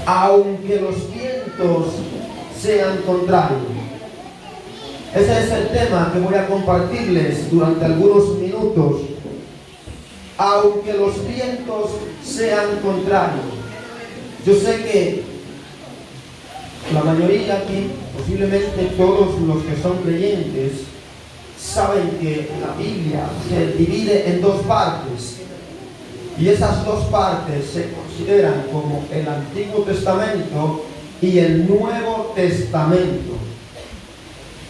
aunque los vientos sean contrarios. Ese es el tema que voy a compartirles durante algunos minutos. Aunque los vientos sean contrarios. Yo sé que la mayoría aquí, posiblemente todos los que son creyentes, saben que la Biblia se divide en dos partes. Y esas dos partes se consideran como el Antiguo Testamento y el Nuevo Testamento.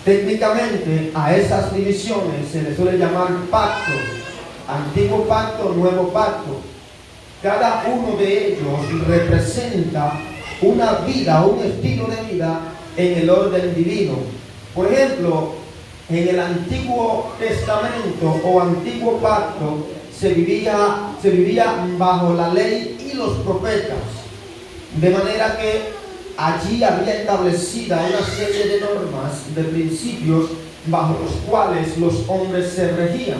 Técnicamente a esas divisiones se les suele llamar pacto. Antiguo pacto, nuevo pacto. Cada uno de ellos representa una vida, un estilo de vida en el orden divino. Por ejemplo, en el Antiguo Testamento o Antiguo Pacto se vivía bajo la ley y los profetas. De manera que allí había establecida una serie de normas, de principios bajo los cuales los hombres se regían.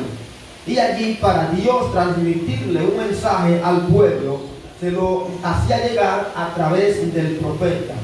Y allí, para Dios transmitirle un mensaje al pueblo, se lo hacía llegar a través del profeta.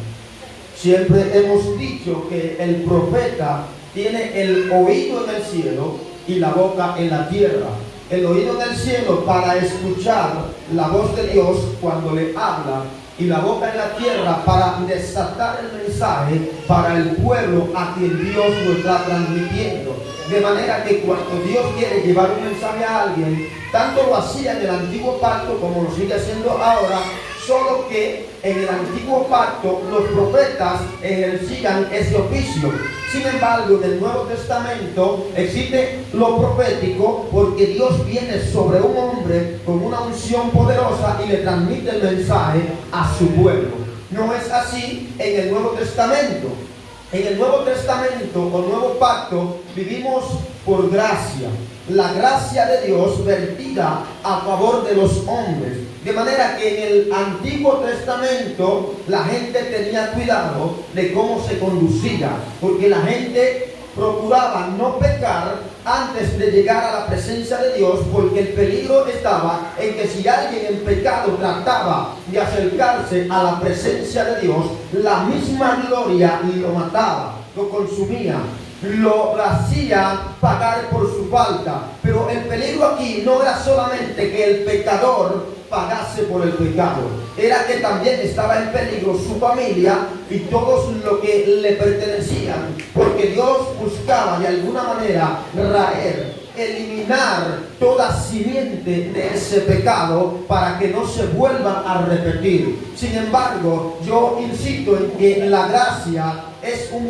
Siempre hemos dicho que el profeta tiene el oído en el cielo y la boca en la tierra. El oído en el cielo para escuchar la voz de Dios cuando le habla, y la boca en la tierra para desatar el mensaje para el pueblo a quien Dios lo está transmitiendo. De manera que cuando Dios quiere llevar un mensaje a alguien, tanto lo hacía en el Antiguo Pacto como lo sigue haciendo ahora, solo que en el Antiguo Pacto los profetas ejercían ese oficio. Sin embargo, en el Nuevo Testamento existe lo profético, porque Dios viene sobre un hombre con una unción poderosa y le transmite el mensaje a su pueblo. No es así en el Nuevo Testamento. En el Nuevo Testamento o Nuevo Pacto vivimos por gracia. La gracia de Dios vertida a favor de los hombres. De manera que en el Antiguo Testamento la gente tenía cuidado de cómo se conducía, porque la gente procuraba no pecar antes de llegar a la presencia de Dios, porque el peligro estaba en que si alguien en pecado trataba de acercarse a la presencia de Dios, la misma gloria lo mataba, lo consumía, lo hacía pagar por su falta. Pero el peligro aquí no era solamente que el pecador pagase por el pecado, era que también estaba en peligro su familia y todos lo que le pertenecían, porque Dios buscaba de alguna manera eliminar toda simiente de ese pecado para que no se vuelva a repetir. Sin embargo, yo insisto en que la gracia es un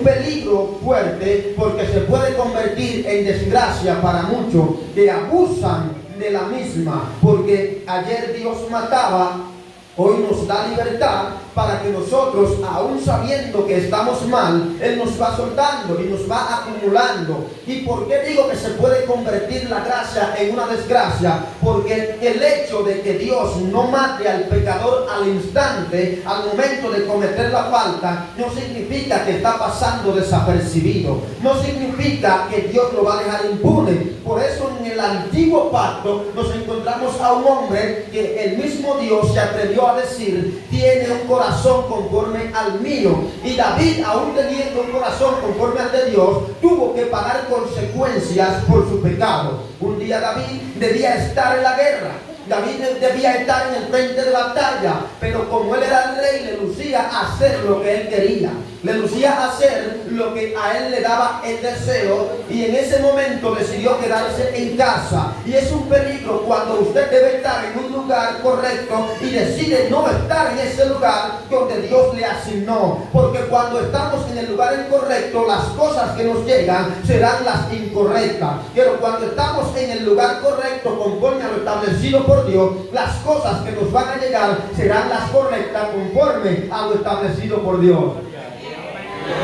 peligro fuerte, porque se puede convertir en desgracia para muchos que abusan de la misma, porque ayer Dios mataba, hoy nos da libertad para que nosotros, aún sabiendo que estamos mal, Él nos va soltando y nos va acumulando. ¿Y por qué digo que se puede convertir la gracia en una desgracia? Porque el hecho de que Dios no mate al pecador al instante, al momento de cometer la falta, no significa que está pasando desapercibido. No significa que Dios lo va a dejar impune. Por eso en el Antiguo Pacto nos encontramos a un hombre que el mismo Dios se atrevió a decir: tiene un corazón conforme al mío. Y David, aún teniendo un corazón conforme al de Dios, tuvo que pagar consecuencias por su pecado. Un día David debía estar en la guerra, David debía estar en el frente de batalla, pero como él era el rey, le lucía hacer lo que él quería, le lucía hacer lo que a él le daba el deseo, y en ese momento decidió quedarse en casa. Y es un peligro cuando usted debe estar en un lugar correcto y decide no estar en ese lugar donde Dios le asignó, porque cuando estamos en el lugar incorrecto, las cosas que nos llegan serán las incorrectas. Pero cuando estamos en el lugar correcto, conforme a lo establecido por Dios, las cosas que nos van a llegar serán las correctas conforme a lo establecido por Dios.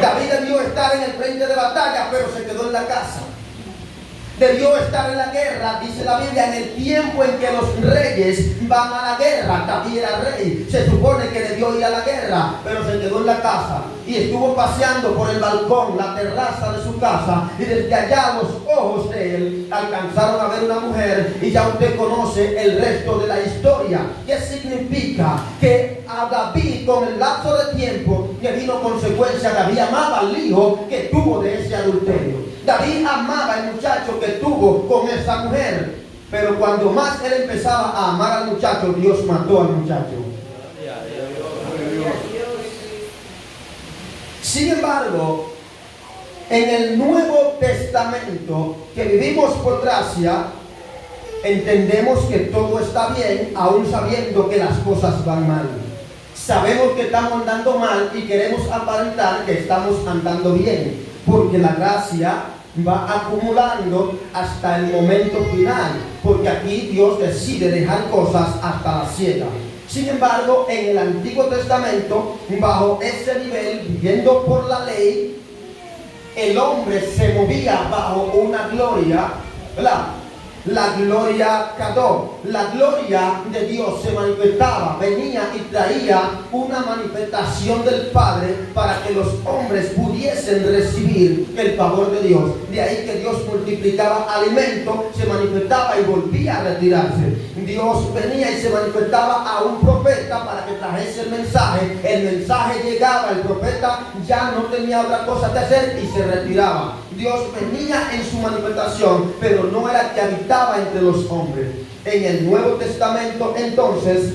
David debió estar en el frente de batalla, pero se quedó en la casa. Debió estar en la guerra, dice la Biblia, en el tiempo en que los reyes van a la guerra. David era rey, se supone que debió ir a la guerra, pero se quedó en la casa y estuvo paseando por el balcón, la terraza de su casa, y desde allá los ojos de él alcanzaron a ver una mujer, y ya usted conoce el resto de la historia. ¿Qué significa? Que a David con el lapso de tiempo que vino consecuencia, David amaba al hijo que tuvo de ese adulterio. David amaba al muchacho que tuvo con esa mujer. Pero cuando más él empezaba a amar al muchacho, Dios mató al muchacho. Sin embargo, en el Nuevo Testamento que vivimos por gracia, entendemos que todo está bien, aún sabiendo que las cosas van mal. Sabemos que estamos andando mal y queremos aparentar que estamos andando bien, porque la gracia va acumulando hasta el momento final, porque aquí Dios decide dejar cosas hasta la siega. Sin embargo, en el Antiguo Testamento, bajo ese nivel, viviendo por la ley, el hombre se movía bajo una gloria, ¿verdad? La gloria Kadó, la gloria de Dios se manifestaba, venía y traía una manifestación del Padre para que los hombres pudiesen recibir el favor de Dios. De ahí que Dios multiplicaba alimento, se manifestaba y volvía a retirarse. Dios venía y se manifestaba a un profeta para que trajese el mensaje llegaba, el profeta ya no tenía otra cosa que hacer y se retiraba. Dios venía en su manifestación, pero no era que habitaba entre los hombres. En el Nuevo Testamento, entonces,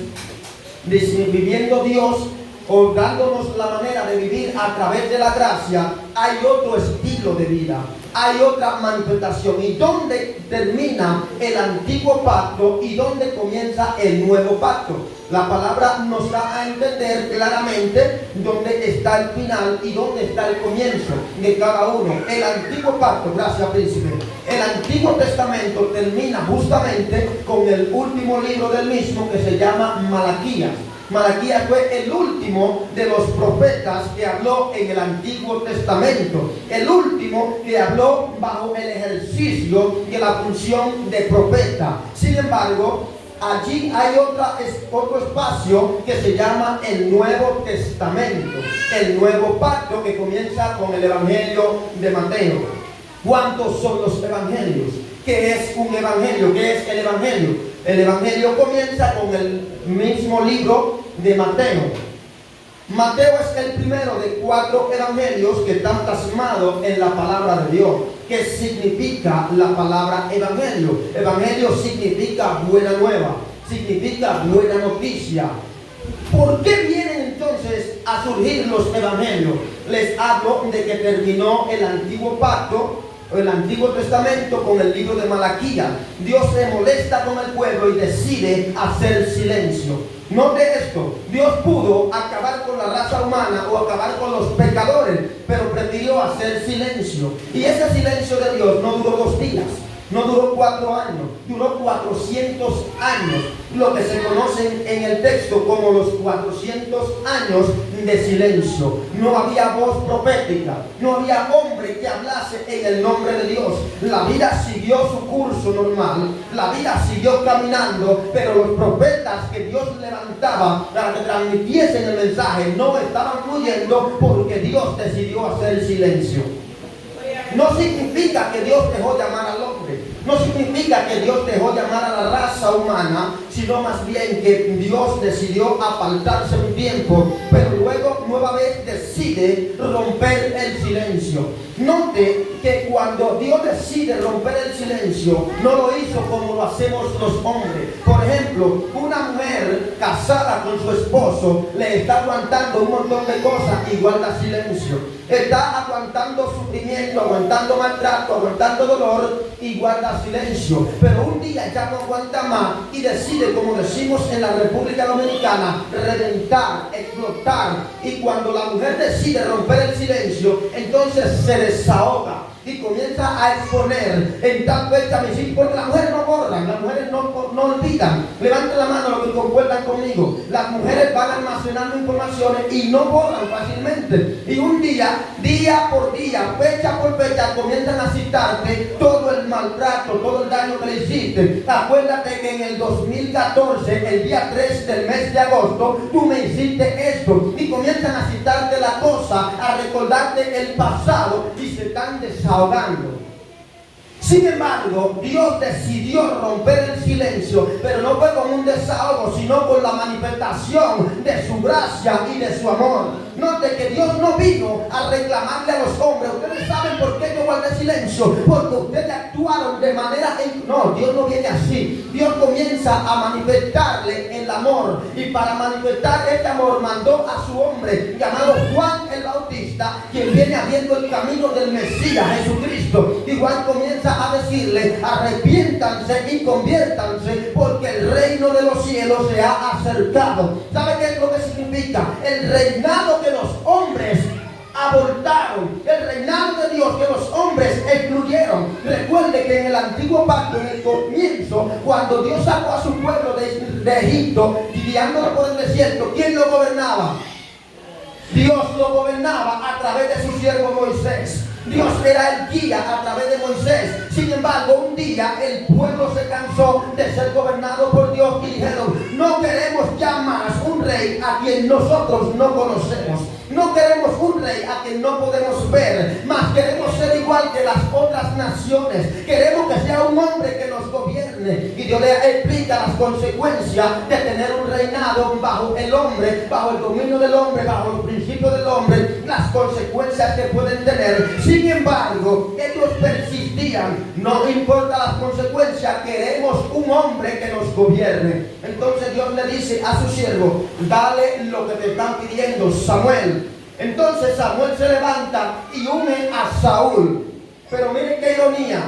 viviendo Dios o dándonos la manera de vivir a través de la gracia, hay otro estilo de vida, hay otra manifestación. ¿Y dónde termina el antiguo pacto y dónde comienza el nuevo pacto? La palabra nos da a entender claramente dónde está el final y dónde está el comienzo de cada uno. El antiguo pacto, gracias príncipe, el Antiguo Testamento termina justamente con el último libro del mismo que se llama Malaquías. Malaquías fue el último de los profetas que habló en el Antiguo Testamento, el último que habló bajo el ejercicio de la función de profeta. Sin embargo, allí hay otro espacio que se llama el Nuevo Testamento, el Nuevo Pacto, que comienza con el Evangelio de Mateo. ¿Cuántos son los evangelios? ¿Qué es un evangelio? ¿Qué es el evangelio? El evangelio comienza con el mismo libro de Mateo. Mateo es el primero de 4 evangelios que están plasmados en la palabra de Dios. ¿Qué significa la palabra evangelio? Evangelio significa buena nueva, significa buena noticia. ¿Por qué vienen entonces a surgir los evangelios? Les hablo de que terminó el antiguo pacto, el Antiguo Testamento, con el libro de Malaquías. Dios se molesta con el pueblo y decide hacer silencio. Note esto, Dios pudo acabar con la raza humana o acabar con los pecadores, pero prefirió hacer silencio. Y ese silencio de Dios no duró 2 días, no duró 4 años, duró 400 años, lo que se conocen en el texto como los 400 años de silencio. No había voz profética, no había hombre que hablase en el nombre de Dios. La vida siguió su curso normal, la vida siguió caminando, pero los profetas que Dios levantaba para que transmitiesen el mensaje no estaban fluyendo porque Dios decidió hacer silencio. No significa que Dios dejó llamar al hombre, no significa que Dios dejó llamar a la raza humana, sino más bien que Dios decidió apartarse un tiempo, pero luego nueva vez decide romper el silencio. Note que cuando Dios decide romper el silencio, no lo hizo como lo hacemos los hombres. Por ejemplo, una mujer casada con su esposo le está aguantando un montón de cosas y guarda silencio. Está aguantando sufrimiento, aguantando maltrato, aguantando dolor y guarda silencio. Pero un día ya no aguanta más y decide, como decimos en la República Dominicana, reventar, explotar. Y cuando la mujer decide romper el silencio, entonces se desahoga y comienza a exponer en tal fecha mis hijos, porque las mujeres no borran, las mujeres no olvidan. Levanten la mano los que concuerdan conmigo. Las mujeres van almacenando informaciones y no borran fácilmente. Y un día por día, fecha por fecha, comienzan a citarte todo el maltrato, todo el daño que le hiciste. Acuérdate que en el 2014, el día 3 del mes de agosto, tú me hiciste esto. Y comienzan a citarte la cosa, a recordarte el pasado y se están desahogando. Sin embargo, Dios decidió romper el silencio, pero no fue con un desahogo, sino con la manifestación de su gracia y de su amor. Note que Dios no vino a reclamarle a los hombres. Ustedes saben por qué yo guardé silencio, porque ustedes actuaron de manera... No, Dios no viene así. Dios comienza a manifestarle el amor, y para manifestar este amor mandó a su hombre llamado Juan el Bautista, quien viene abriendo el camino del Mesías, Jesucristo. Y Juan comienza a decirle: arrepiéntanse y conviértanse, porque el reino de los cielos se ha acercado. ¿Sabe qué es lo que significa? El reinado que los hombres abortaron, el reinado de Dios que los hombres excluyeron. Recuerde que en el antiguo pacto, en el comienzo, cuando Dios sacó a su pueblo de Egipto, guiándolo por el desierto, ¿quién lo gobernaba? Dios lo gobernaba a través de su siervo Moisés. Dios era el guía a través de Moisés. Sin embargo, un día el pueblo se cansó de ser gobernado por Dios y dijeron: no queremos ya más un rey a quien nosotros no conocemos. No queremos un rey a quien no podemos ver, más queremos ser igual que las otras naciones. Queremos que sea un hombre que nos gobierne. Y Dios le explica las consecuencias de tener un reinado bajo el hombre, bajo el dominio del hombre, bajo los principios del hombre, las consecuencias que pueden tener. Sin embargo, ellos persistían. No importa las consecuencias, queremos un hombre que nos gobierne. Entonces Dios le dice a su siervo: dale lo que te están pidiendo, Samuel. Entonces Samuel se levanta y une a Saúl. Pero miren qué ironía.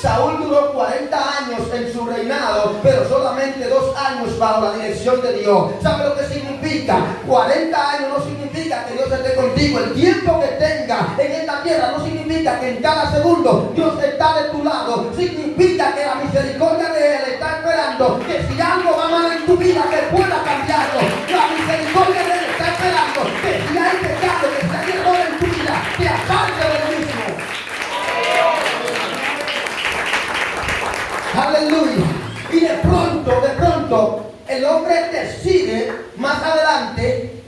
Saúl duró 40 años en su reinado, pero solamente 2 años bajo la dirección de Dios. ¿Sabe lo que significa? 40 años no significa que Dios esté contigo. El tiempo que tenga en esta tierra no significa que en cada segundo Dios está de tu lado. Significa que la misericordia de Él está esperando que si algo va mal en tu vida, que pueda cambiarlo. La misericordia de Él está esperando que si hay pecado, que si hay error en tu vida, te aparte de lo mismo. Aleluya. Y de pronto, el hombre decide más adelante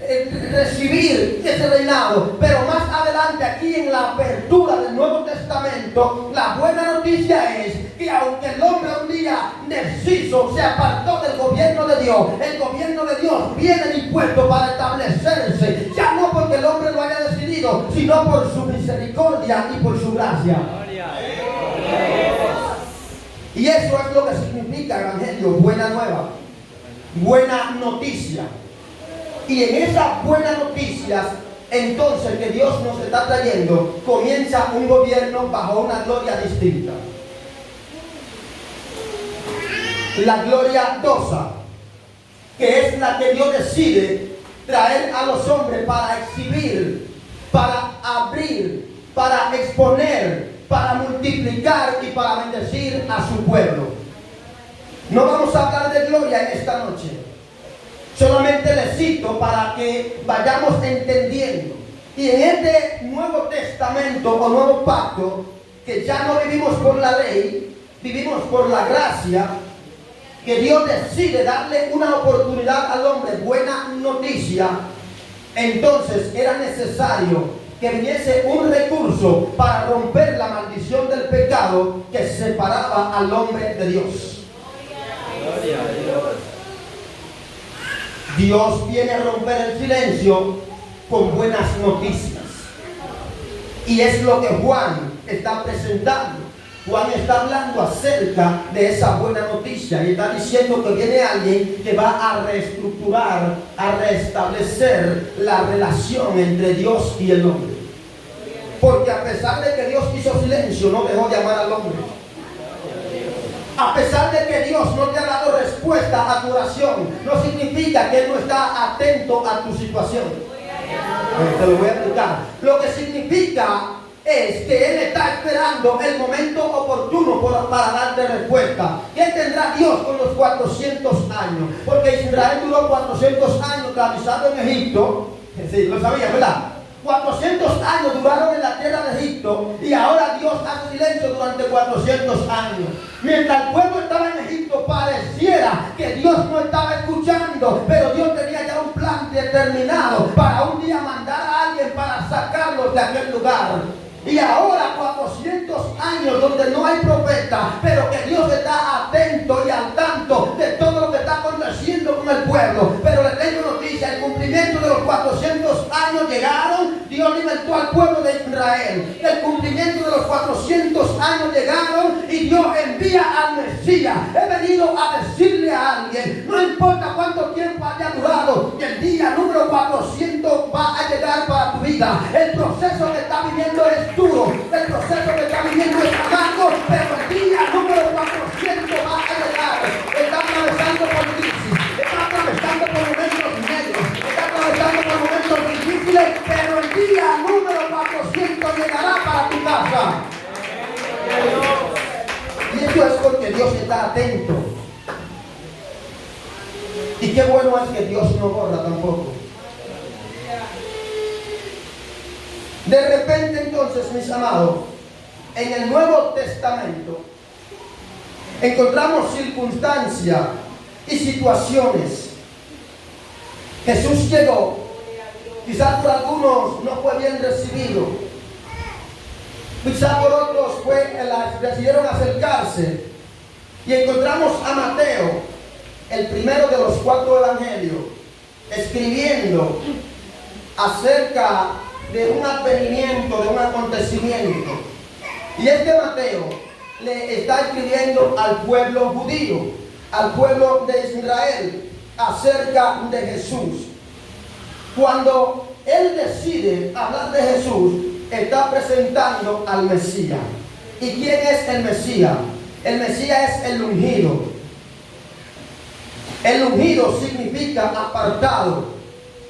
recibir ese reinado. Pero más adelante, aquí en la apertura del Nuevo Testamento, la buena noticia es que aunque el hombre un día deshizo, se apartó del gobierno de Dios, el gobierno de Dios viene dispuesto para establecerse, ya no porque el hombre lo haya decidido, sino por su misericordia y por su gracia. Y eso es lo que significa evangelio, buena nueva, buena noticia. Y en esas buenas noticias, entonces, que Dios nos está trayendo, comienza un gobierno bajo una gloria distinta. La gloria dosa, que es la que Dios decide traer a los hombres para exhibir, para abrir, para exponer, para multiplicar y para bendecir a su pueblo. No vamos a hablar de gloria en esta noche. Solamente les cito para que vayamos entendiendo. Y en este Nuevo Testamento o Nuevo Pacto, que ya no vivimos por la ley, vivimos por la gracia, que Dios decide darle una oportunidad al hombre, buena noticia. Entonces era necesario que viniese un recurso para romper la maldición del pecado que separaba al hombre de Dios. Gloria a Dios. Dios viene a romper el silencio con buenas noticias. Y es lo que Juan está presentando. Juan está hablando acerca de esa buena noticia y está diciendo que viene alguien que va a reestructurar, a restablecer la relación entre Dios y el hombre. Porque a pesar de que Dios hizo silencio, no dejó de amar al hombre. A pesar de que Dios no te ha dado respuesta a tu oración, no significa que Él no está atento a tu situación. Te lo voy a explicar. Lo que significa es que Él está esperando el momento oportuno para darte respuesta. ¿Qué tendrá Dios con los 400 años? Porque Israel duró 400 años esclavizado en Egipto. Sí, lo sabía, ¿verdad? 400 años duraron en la tierra de Egipto y ahora Dios hace silencio durante 400 años. Mientras el pueblo estaba en Egipto, pareciera que Dios no estaba escuchando, pero Dios tenía ya un plan determinado para un día mandar a alguien para sacarlos de aquel lugar. Y ahora, 400 años donde no hay profeta, pero que Dios está atento y al tanto de todo lo que está aconteciendo con el pueblo. Pero le tengo noticia, el cumplimiento de los 400 años llegaron, Dios libertó al pueblo de Israel. El cumplimiento de los 400 años llegaron y Dios envía al Mesías. He venido a decirle a alguien, no importa cuánto tiempo haya durado, el día número 400 va a llegar para tu vida. El proceso que está viviendo es duro, el proceso que está viviendo es amargo, pero el día número 400 va a llegar. Está atravesando por crisis, está atravesando por momentos negros, está atravesando por momentos difíciles, pero el día número 400 llegará para tu casa. Y eso es porque Dios está atento. Y qué bueno es que Dios no borra tampoco. De repente entonces, mis amados, en el Nuevo Testamento encontramos circunstancias y situaciones. Jesús llegó, quizás por algunos no fue bien recibido, quizás por otros decidieron acercarse, y encontramos a Mateo, el primero de los 4 evangelios, escribiendo acerca de un advenimiento, de un acontecimiento. Y este Mateo le está escribiendo al pueblo judío, al pueblo de Israel, acerca de Jesús. Cuando él decide hablar de Jesús, está presentando al Mesías. ¿Y quién es el Mesías? El Mesías es el ungido. El ungido significa apartado,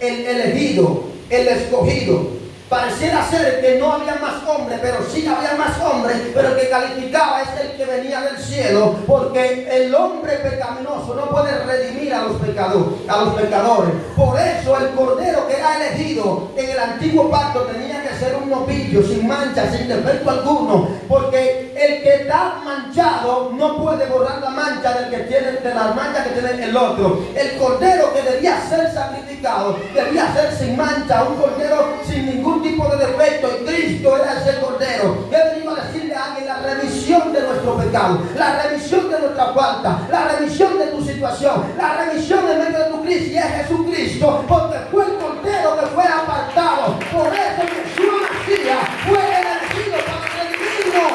el elegido, el escogido. Pareciera ser que no había más hombres, pero sí había más hombres, pero el que calificaba es el que venía del cielo, porque el hombre pecaminoso no puede redimir a los pecadores. Por eso el cordero que era elegido en el antiguo pacto tenía que ser un novillo, sin mancha, sin defecto alguno, porque el que está manchado no puede borrar la mancha de la mancha que tiene el otro. El cordero que debía ser sacrificado debía ser sin mancha, un cordero sin ningún tipo de defecto, y Cristo era ese cordero. He venido a decirle a alguien la remisión de nuestro pecado, la remisión de nuestra falta, la remisión de tu situación, la remisión en medio de tu crisis es Jesucristo, porque fue el cordero que fue apartado. Por eso Jesús Mesías fue elegido para redimirnos.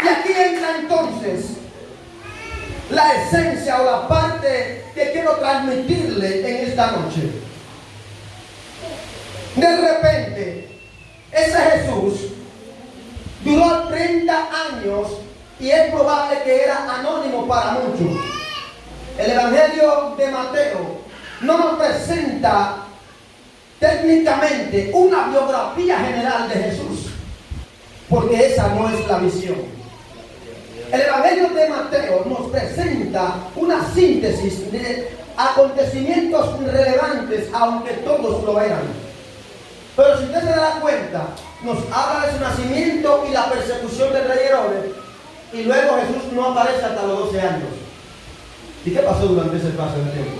Y aquí entra entonces la esencia o la parte que quiero transmitirle en esta noche. De repente, ese Jesús duró 30 años y es probable que era anónimo para muchos. El Evangelio de Mateo no nos presenta técnicamente una biografía general de Jesús, porque esa no es la misión. El Evangelio de Mateo nos presenta una síntesis de acontecimientos relevantes, aunque todos lo eran. Pero si usted se da cuenta, nos habla de su nacimiento y la persecución del rey Herodes, y luego Jesús no aparece hasta los 12 años. ¿Y qué pasó durante ese paso del tiempo?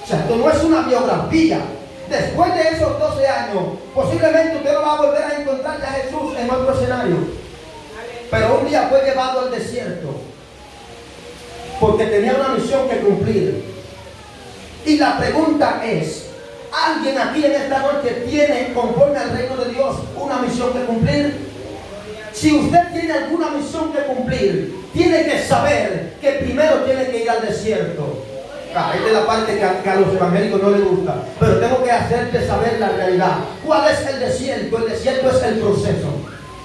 O sea, esto no es una biografía. Después de esos 12 años, posiblemente usted no va a volver a encontrar a Jesús en otro escenario. Pero un día fue llevado al desierto porque tenía una misión que cumplir. Y la pregunta es, ¿alguien aquí en esta noche tiene, conforme al reino de Dios, una misión que cumplir? Si usted tiene alguna misión que cumplir, tiene que saber que primero tiene que ir al desierto. Esta es la parte que a los evangélicos no les gusta, pero tengo que hacerte saber la realidad. ¿Cuál es el desierto? El desierto es el proceso.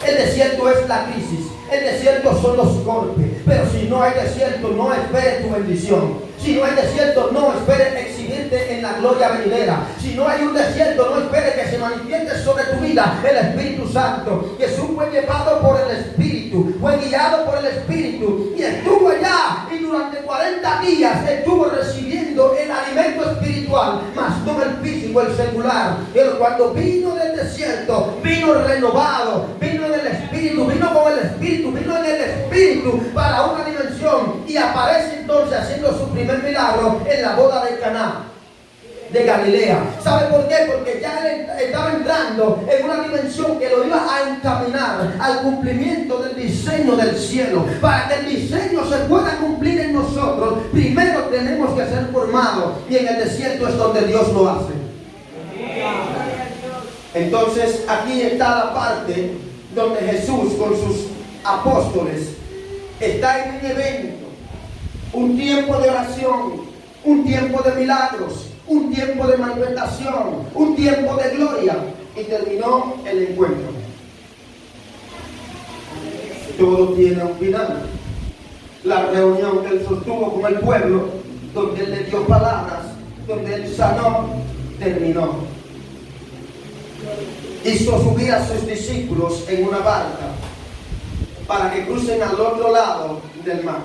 El desierto es la crisis. El desierto son los golpes. Pero si no hay desierto, no esperes tu bendición. Si no hay desierto, no esperes exhibirte en la gloria venidera. Si no hay un desierto, no esperes que se manifieste sobre tu vida el Espíritu Santo. Jesús fue llevado por el Espíritu, fue guiado por el Espíritu y estuvo allá, y durante 40 días estuvo recibiendo el alimento espiritual, más no el físico, el secular. Pero cuando vino del desierto, vino renovado, vino en el Espíritu, vino con el Espíritu, vino en el Espíritu para una dimensión, y aparece entonces haciendo su primer milagro en la boda de Caná. de Galilea. ¿Sabe por qué? Porque ya él estaba entrando en una dimensión que lo iba a encaminar al cumplimiento del diseño del cielo. Para que el diseño se pueda cumplir en nosotros, primero tenemos que ser formados, y en el desierto es donde Dios lo hace. Entonces aquí está la parte donde Jesús con sus apóstoles está en un evento, un tiempo de oración, un tiempo de milagros, un tiempo de manifestación, un tiempo de gloria, y terminó el encuentro. Todo tiene un final. La reunión que él sostuvo con el pueblo, donde él le dio palabras, donde él sanó, terminó. Hizo subir a sus discípulos en una barca para que crucen al otro lado del mar.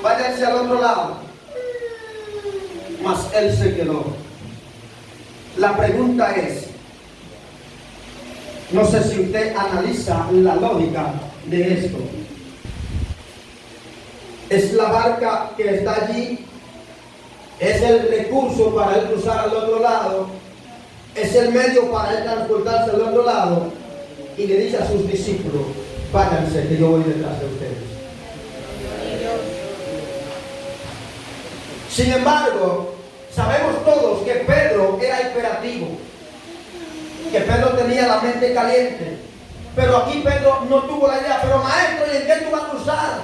Váyanse al otro lado. Mas él se quedó. La pregunta es, no sé si usted analiza la lógica de esto. Es la barca que está allí, es el recurso para él cruzar al otro lado, es el medio para él transportarse al otro lado, y le dice a sus discípulos, váyanse que yo voy detrás de ustedes. Sin embargo, sabemos todos que Pedro era imperativo, que Pedro tenía la mente caliente, pero aquí Pedro no tuvo la idea, pero maestro, ¿y en qué tú vas a cruzar?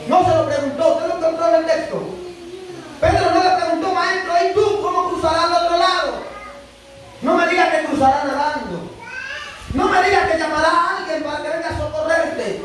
No se lo preguntó, usted lo encontró en el texto. Pedro no le preguntó, maestro, ¿y tú cómo cruzarás al otro lado? No me digas que cruzarás nadando. No me digas que llamará a alguien para que venga a socorrerte.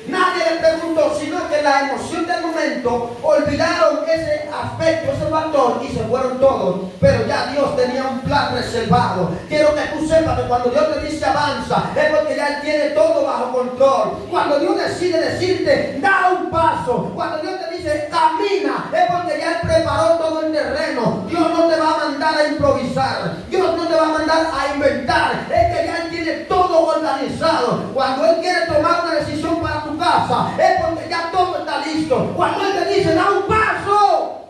Nadie le preguntó, sino que la emoción del momento olvidaron ese aspecto, ese factor, y se fueron todos. Pero ya Dios tenía un plan reservado. Quiero que tú sepas que cuando Dios te dice avanza, es porque ya Él tiene todo bajo control. Cuando Dios decide decirte, da un paso. Cuando Dios te dice, camina, es porque ya Él preparó todo el terreno. Dios no te va a mandar a improvisar. Dios no te va a mandar a inventar. Es que ya Él tiene todo organizado. Cuando Él quiere tomar una decisión para tu casa, es porque ya todo está listo. Cuando Él te dice, da un paso,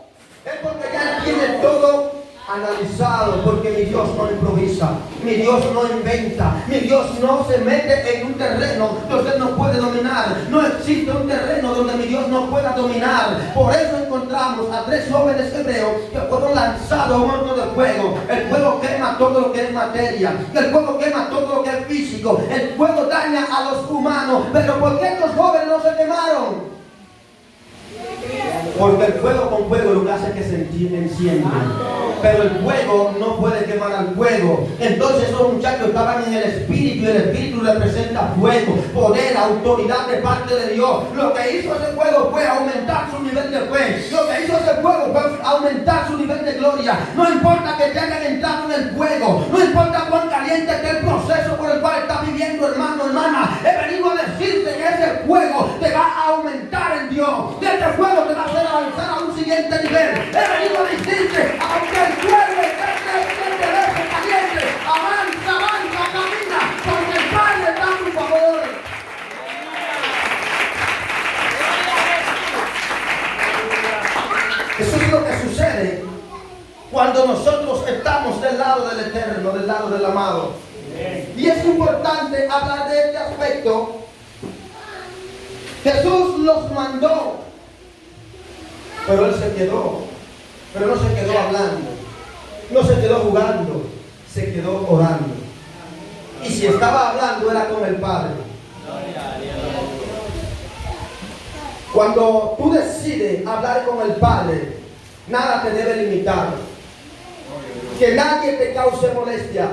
es porque ya Él tiene todo analizado, porque mi Dios no improvisa, mi Dios no inventa, mi Dios no se mete en un terreno donde Él no puede dominar. No existe un terreno donde mi Dios no pueda dominar. Por eso encontramos a 3 jóvenes hebreos que fueron lanzados a un horno de fuego. El fuego quema todo lo que es materia, el fuego quema todo lo que es físico, el fuego daña a los humanos. Pero ¿por qué estos jóvenes no se quemaron? Porque el fuego con fuego lo que hace es que se enciende. Pero el fuego no puede quemar al fuego. Entonces esos muchachos estaban en el espíritu, y el espíritu representa fuego, poder, autoridad de parte de Dios. Lo que hizo ese fuego fue aumentar su nivel de fe. Lo que hizo ese fuego fue aumentar su nivel de gloria. No importa que te hayan entrado en el fuego, no importa cuán caliente esté el proceso por el cual estás viviendo, hermano, hermana. He venido a decirte que ese fuego te va a aumentar en Dios. Este fuego te va a hacer avanzar a un siguiente nivel. He venido a decirte, aunque el fuego esté caliente, avanza, camina, porque el Padre está a tu favor. Eso es lo que sucede cuando nosotros estamos del lado del Eterno, del lado del amado. Y es importante hablar de este aspecto. Jesús los mandó, pero Él se quedó. Pero no se quedó hablando, no se quedó jugando, se quedó orando. Y si estaba hablando era con el Padre. Cuando tú decides hablar con el Padre, nada te debe limitar. Que nadie te cause molestia.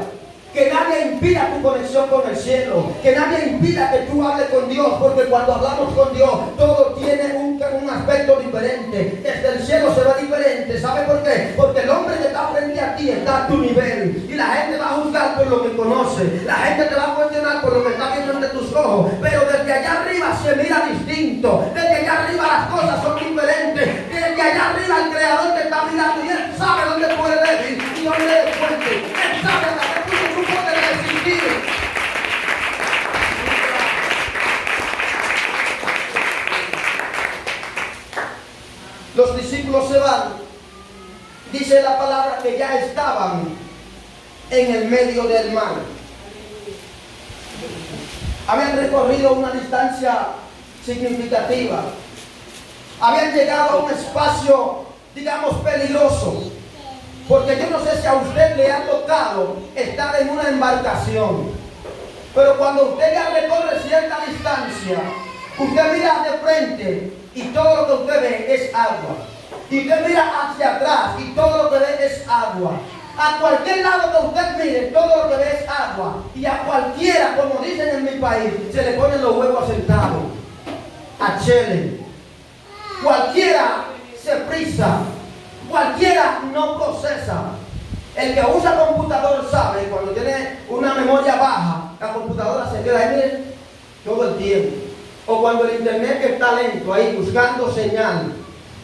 Que nadie impida tu conexión con el cielo. Que nadie impida que tú hables con Dios. Porque cuando hablamos con Dios, todo tiene un aspecto diferente. Desde el cielo se ve diferente. ¿Sabe por qué? Porque el hombre que está frente a ti está a tu nivel. Y la gente va a juzgar por lo que conoce. La gente te va a cuestionar por lo que está viendo entre tus ojos. Pero desde allá arriba se mira distinto. Desde allá arriba las cosas son diferentes. Desde allá arriba el Creador te está mirando. Y Él sabe dónde puede débil y dónde es fuerte. Él sabe hasta que tú puedes resistir. Los discípulos se van Dice la palabra que ya estaban en el medio del mar. Habían recorrido una distancia significativa. Habían llegado a un espacio, digamos, peligroso. Porque yo no sé si a usted le ha tocado estar en una embarcación. Pero cuando usted ya recorre cierta distancia, usted mira de frente y todo lo que usted ve es agua. Y usted mira hacia atrás y todo lo que ve es agua. A cualquier lado que usted mire, todo lo que ve es agua. Y a cualquiera, como dicen en mi país, se le ponen los huevos sentados. A chele. Cualquiera se frisa. Cualquiera no procesa. El que usa computador sabe, cuando tiene una memoria baja, la computadora se queda ahí, miren, todo el tiempo. O cuando el internet está lento, ahí buscando señal.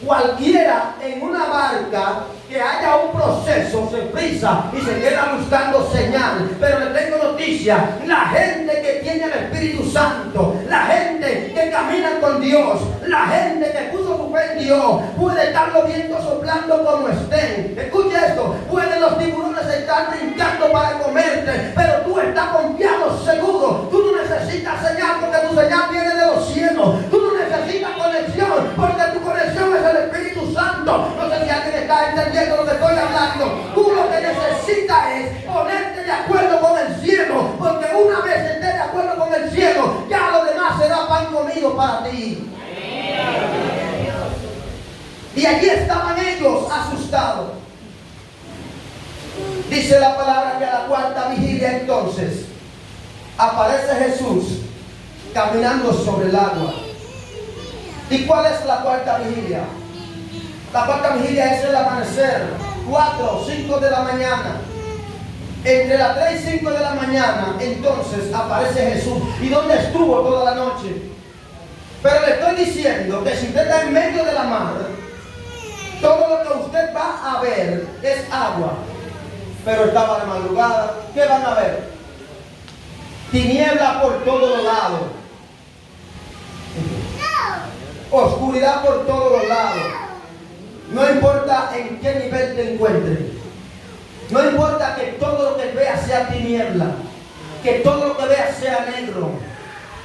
Cualquiera en una barca que haya un proceso se frisa y se queda buscando señal. Pero le tengo noticia: la gente que tiene el Espíritu Santo, la gente que camina con Dios, la gente que puso su fe en Dios, puede estar los vientos soplando como estén. Escucha esto: pueden los tiburones estar brincando para comerte, pero tú estás confiado, seguro. Tú no necesitas señal, porque tu señal viene de los cielos. Tú no necesitas conexión, porque tu conexión es el Espíritu Santo. No sé si alguien está entendiendo lo que estoy hablando. Tú lo que necesitas es ponerte de acuerdo con el cielo, porque una vez estés de acuerdo con el cielo, ya lo demás será pan comido para ti. Y allí estaban ellos asustados. Dice la palabra que a la cuarta vigilia entonces aparece Jesús caminando sobre el agua. ¿Y cuál es la cuarta vigilia? La cuarta vigilia es el amanecer, 4 o 5 de la mañana. Entre las 3 y 5 de la mañana, entonces aparece Jesús. ¿Y dónde estuvo toda la noche? Pero le estoy diciendo que si usted está en medio de la mar, todo lo que usted va a ver es agua. Pero estaba de madrugada. ¿Qué van a ver? Tiniebla por todos los lados. Oscuridad por todos los lados. No importa en qué nivel te encuentres. No importa que todo lo que veas sea tiniebla. Que todo lo que veas sea negro.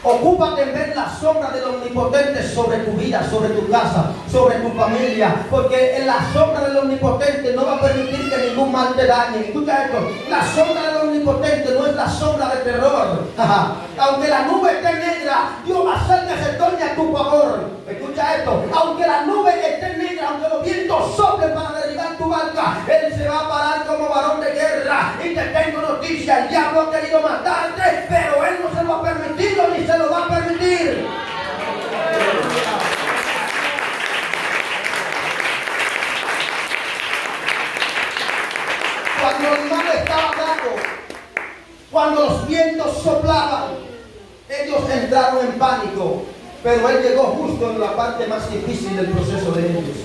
Ocúpate en ver la sombra del Omnipotente sobre tu vida, sobre tu casa, sobre tu familia. Porque en la sombra del Omnipotente no va a permitir que ningún mal te dañe. Escucha esto: la sombra del Omnipotente no es la sombra de terror. Aunque la nube esté negra, Dios va a hacer que se torne a tu favor. Escucha esto: aunque la nube esté negra, aunque los vientos soplen para derribar tu barca, Él se va a parar como varón de guerra. Y te tengo noticia: el diablo ha querido matarte, pero Él no se lo ha permitido ni se lo va a permitir. Cuando el mar estaba bravo, cuando los vientos soplaban, ellos entraron en pánico. Pero Él llegó justo en la parte más difícil del proceso de ellos.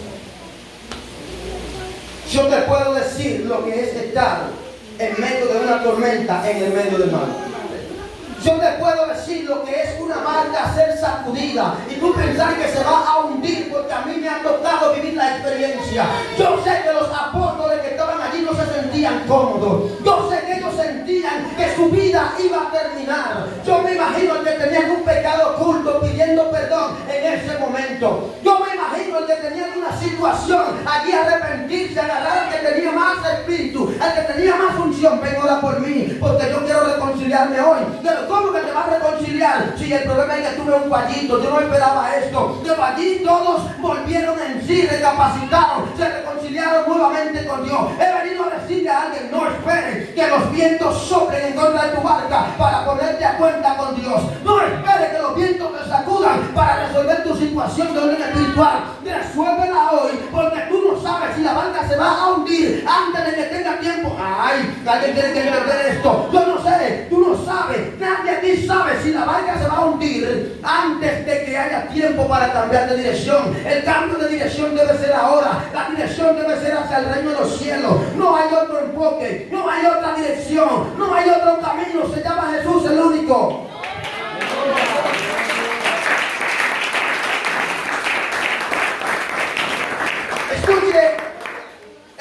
Yo te puedo decir lo que es estar en medio de una tormenta en el medio del mar. Yo te puedo decir lo que es una barca ser sacudida y tú pensar que se va a hundir, porque a mí me ha tocado vivir la experiencia. Yo sé que los apóstoles que estaban allí no se sentían cómodos. Yo sé que ellos sentían que su vida iba a terminar. Yo me imagino el que tenía un pecado oculto pidiendo perdón en ese momento. Yo me imagino el que tenía una situación allí arrepentirse, agarrar al que tenía más espíritu, al que tenía más unción. Ven, ora por mí, porque yo quiero reconciliarme hoy. Pero ¿cómo que te vas a reconciliar si el problema es que tuve un fallito? Yo no esperaba esto. Pero allí todos volvieron en sí, recapacitaron, se reconciliaron nuevamente con Dios. He venido a decirle a alguien: no esperes que los vientos soplen en contra de tu barca para ponerte a cuenta con Dios. No esperes que los vientos te sacudan para resolver tu situación de orden espiritual. Resuélvela hoy, porque tú no sabes si la barca se va a hundir antes de que tenga tiempo. Ay, alguien tiene que entender esto. Yo no sé, tú no sabes. Nadie aquí sabe si la barca se va a hundir antes de que haya tiempo para cambiar de dirección. El cambio de dirección debe ser ahora. La dirección debe ser hacia el reino de los cielos. No hay otro enfoque, no hay otra dirección, no hay otro camino. Se llama Jesús el único. Escuche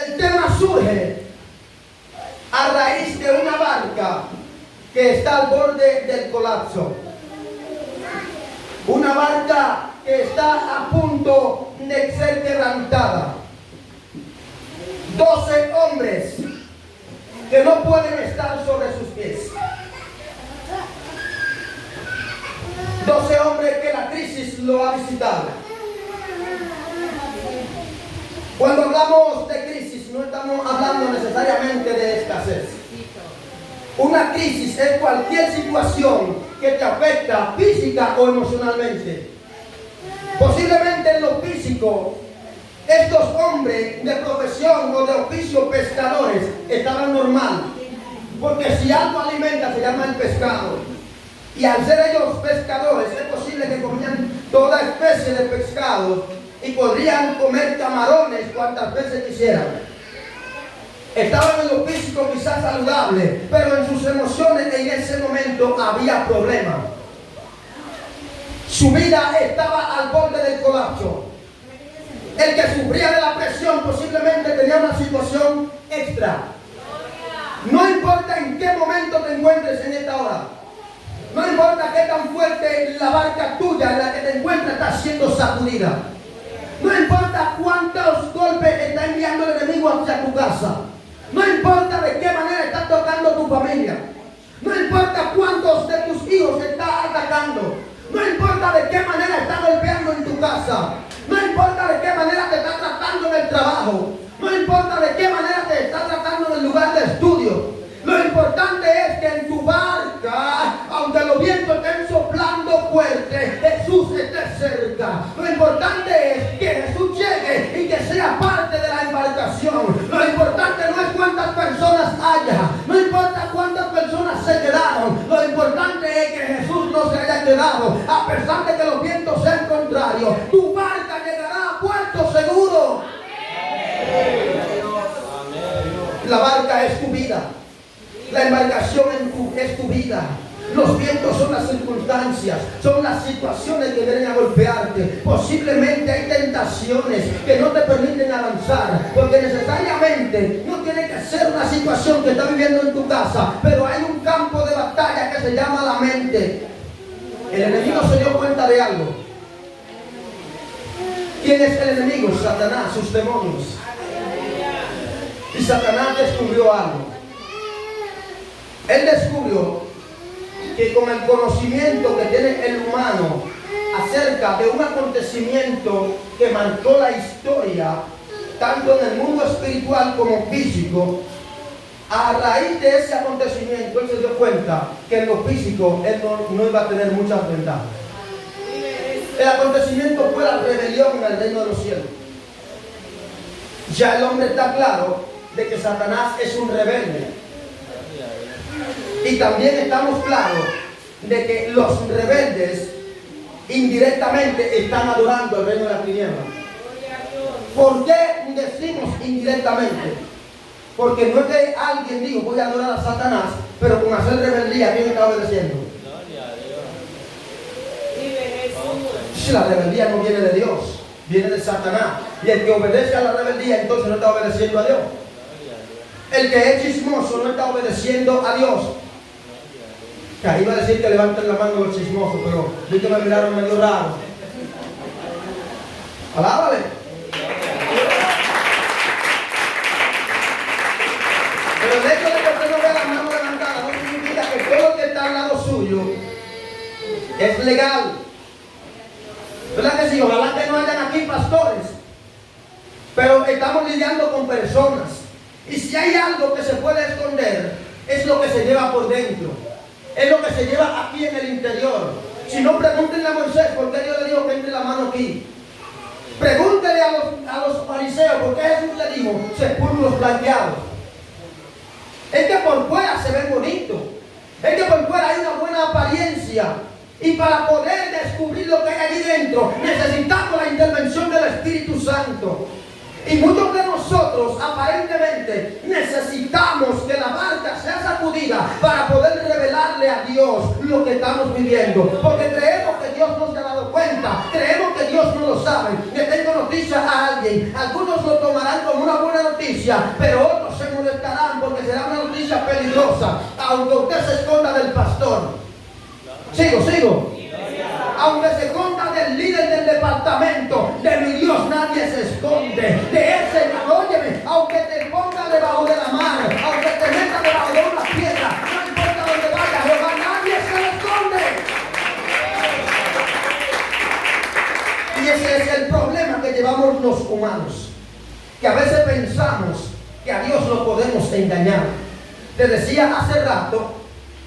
el tema surge a raíz de una barca que está al borde del colapso. Una barca que está a punto de ser quebrantada. 12 hombres que no pueden estar sobre sus pies. 12 hombres que la crisis lo ha visitado. Cuando hablamos de crisis, no estamos hablando necesariamente de escasez. Una crisis es cualquier situación que te afecta física o emocionalmente. Posiblemente en lo físico, estos hombres de profesión o de oficio pescadores estaban normal. Porque si algo alimenta se llama el pescado. Y al ser ellos pescadores, es posible que comían toda especie de pescado y podrían comer camarones cuantas veces quisieran. Estaban en lo físico quizás saludable, pero en sus emociones en ese momento había problemas. Su vida estaba al borde del colapso. El que sufría de la presión posiblemente tenía una situación extra. No importa en qué momento te encuentres en esta hora. No importa qué tan fuerte la barca tuya en la que te encuentras está siendo sacudida. No importa cuántos golpes está enviando el enemigo hacia tu casa. No importa de qué manera está tocando tu familia. No importa cuántos de tus hijos está atacando. No importa de qué manera está golpeando en tu casa. No importa de qué manera te está tratando en el trabajo. No importa de qué manera te está tratando en el lugar de estudio. Lo importante es que en tu barca, aunque los vientos estén soplando fuerte, Jesús esté cerca. Lo importante es que Jesús llegue y que sea parte de la embarcación. Lo importante no es cuántas personas haya, no importa cuántas personas se quedaron. Lo importante es que Jesús no se haya quedado, a pesar de que los vientos sean contrarios. Tu barca llegará a puerto seguro. La barca es tu vida. La embarcación es tu vida. Los vientos son las circunstancias, son las situaciones que vienen a golpearte. Posiblemente hay tentaciones que no te permiten avanzar, porque necesariamente no tiene que ser una situación que estás viviendo en tu casa, pero hay un campo de batalla que se llama la mente. El enemigo se dio cuenta de algo. ¿Quién es el enemigo? Satanás, sus demonios. Y Satanás descubrió algo. Él descubrió que con el conocimiento que tiene el humano acerca de un acontecimiento que marcó la historia, tanto en el mundo espiritual como físico, a raíz de ese acontecimiento, él se dio cuenta que en lo físico él no iba a tener muchas ventajas. El acontecimiento fue la rebelión en el reino de los cielos. Ya el hombre está claro de que Satanás es un rebelde. Y también estamos claros de que los rebeldes indirectamente están adorando el reino de la tiniebla. ¿Por qué decimos indirectamente? Porque no es que alguien dijo voy a adorar a Satanás, pero con hacer rebeldía, ¿quién está obedeciendo? Si la rebeldía no viene de Dios, viene de Satanás. Y el que obedece a la rebeldía entonces no está obedeciendo a Dios. El que es chismoso no está obedeciendo a Dios. Que ahí iba a decir que levanten la mano los chismosos, pero vi que me miraron medio raro. Alábale. Pero el hecho de que usted no vea las manos levantadas no significa que todo lo que está al lado suyo es legal. ¿Verdad que sí? Ojalá que no hayan aquí pastores. Pero estamos lidiando con personas. Y si hay algo que se puede esconder, es lo que se lleva por dentro. Es lo que se lleva aquí en el interior. Si no, pregúntenle a Moisés por qué Dios le dijo que entre la mano aquí. Pregúntenle a los fariseos por qué Jesús le dijo sepulcros blanqueados. Es que por fuera se ven bonitos. Es que por fuera hay una buena apariencia. Y para poder descubrir lo que hay allí dentro, necesitamos la intervención del Espíritu Santo. Y muchos de nosotros aparentemente necesitamos que la barca sea sacudida para poder revelarle a Dios lo que estamos viviendo. Porque creemos que Dios no se ha dado cuenta, creemos que Dios no lo sabe. Le tengo noticia a alguien, algunos lo tomarán como una buena noticia, pero otros alertarán porque será una noticia peligrosa, aunque usted se esconda del pastor. Sigo. Aunque se esconda del líder del departamento, de mi Dios nadie se esconde. De ese, óyeme, aunque te ponga debajo de la mano, aunque te meta debajo de una piedra, no importa dónde vaya, Jehová, nadie se le esconde. Y ese es el problema que llevamos los humanos, que a veces pensamos que a Dios lo podemos engañar. Te decía hace rato